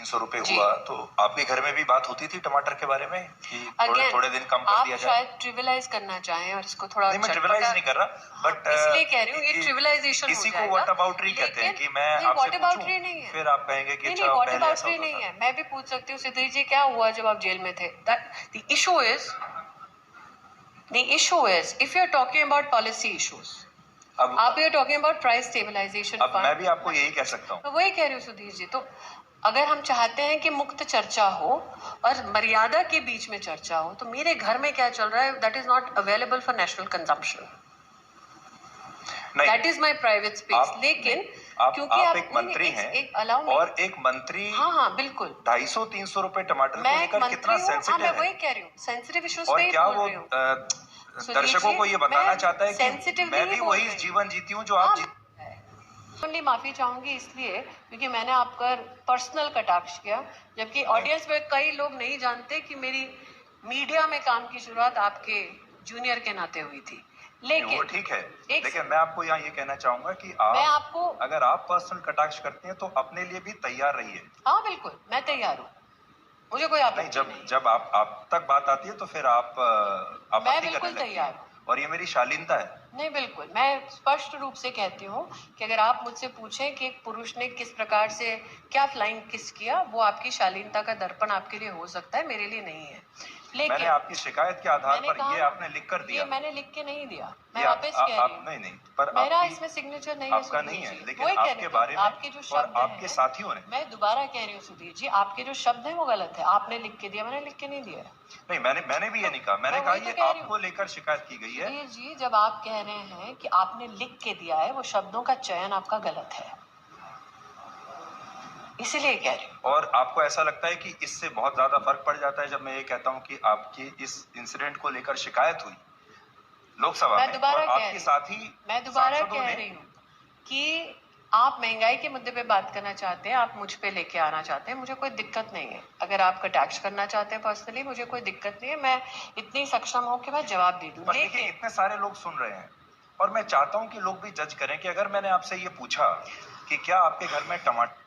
₹300 हुआ तो आपके घर में भी बात होती थी टमाटर के बारे में कि थोड़े दिन कम कर दिया जाए? आप शायद ट्रिविलाइज करना चाहें और इसको थोड़ा नहीं, मैं ट्रिविलाइज नहीं कर रहा, बट इसलिए कह रही हूँ ये ट्रिविलाइजेशन हो किसी जाएगा। को व्हाट अबाउटरी कहते हैं कि मैं आपसे पूछूं, नहीं है, फिर आप कहेंगे कि नहीं व्हाट अबाउटरी नहीं है। मैं भी पूछ सकती हूँ सिद्धि जी क्या हुआ जब आप जेल में थे। The issue is if you are talking about policy issues, अब आप you are talking about price stabilisation. अब मैं भी आपको यही कह सकता हूँ, मैं वही कह रही हूँ सुधीर जी। तो अगर हम चाहते हैं कि मुक्त चर्चा हो और मर्यादा के बीच में चर्चा हो, तो मेरे घर में क्या चल रहा है that is not available for national consumption, that is my private space. लेकिन क्योंकि आप एक मंत्री हैं और एक मंत्री हाँ बिल्कुल 250-300 रुपए टमाटर को लेकर कितना सेंसिटिव है। मैं वही कह रही हूँ, सेंसिटिव इश्यूज और पे क्या बोल वो रही हूँ। दर्शकों को ये बताना चाहता है कि मैं भी वही जीवन जीती हूँ जो आप माफी चाहूंगी इसलिए क्योंकि मैंने आपका पर्सनल कटाक्ष किया, जबकि ऑडियंस में कई लोग नहीं जानते कि मेरी मीडिया में काम की शुरुआत आपके जूनियर के नाते हुई थी। लेकिन वो ठीक है, लेकिन मैं आपको यहाँ ये कहना चाहूंगा कि आपको अगर आप पर्सनल कटाक्ष करते हैं तो अपने लिए भी तैयार रहिए। हाँ बिल्कुल, मैं तैयार हूँ, मुझे कोई आपत्ति नहीं। जब आप तक बात आती है तो फिर आप मैं बिल्कुल तैयार हूँ और ये मेरी शालीनता है। नहीं बिल्कुल, मैं स्पष्ट रूप से कहती हूँ कि अगर आप मुझसे पूछें कि एक पुरुष ने किस प्रकार से क्या फ्लाइंग किस किया, वो आपकी शालीनता का दर्पण आपके लिए हो सकता है, मेरे लिए नहीं है। लेकिन मैंने आपकी शिकायत के आधार पर ये आपने लिख कर दिया। ये मैंने लिख के नहीं दिया, मैं वापस कह रही हूँ। नहीं, पर मेरा इसमें सिग्नेचर नहीं है, आपका नहीं है, लेकिन आपके बारे में आपके जो शब्द और आपके साथियों ने, मैं दोबारा कह रही हूँ सुधीर जी, आपके जो शब्द है वो गलत है। आपने लिख के दिया, मैंने लिख के नहीं दिया। नहीं, मैंने भी ये नहीं कहा, मैंने कहा ये आपको लेकर शिकायत की गई है। सुधीर जी, जब आप कह रहे हैं कि आपने लिख के दिया है, वो शब्दों का चयन आपका गलत है, इसीलिए कह रही हूँ। और आपको ऐसा लगता है कि इससे बहुत ज्यादा फर्क पड़ जाता है जब मैं ये कहता हूँ कि आपकी इस इंसिडेंट को लेकर शिकायत हुई लोकसभा में और आपके साथी, मैं दोबारा कह रही हूँ कि आप महंगाई के मुद्दे पे बात करना चाहते हैं, आप मुझ पे लेके आना चाहते हैं, मुझे कोई दिक्कत नहीं है। अगर आप कटाक्ष करना चाहते हैं पर्सनली, मुझे कोई दिक्कत नहीं है, मैं इतनी सक्षम हूँ कि मैं जवाब दे दूँ। लेकिन इतने सारे लोग सुन रहे हैं और मैं चाहता हूँ कि लोग भी जज करें कि अगर मैंने आपसे ये पूछा कि क्या आपके घर में टमाटर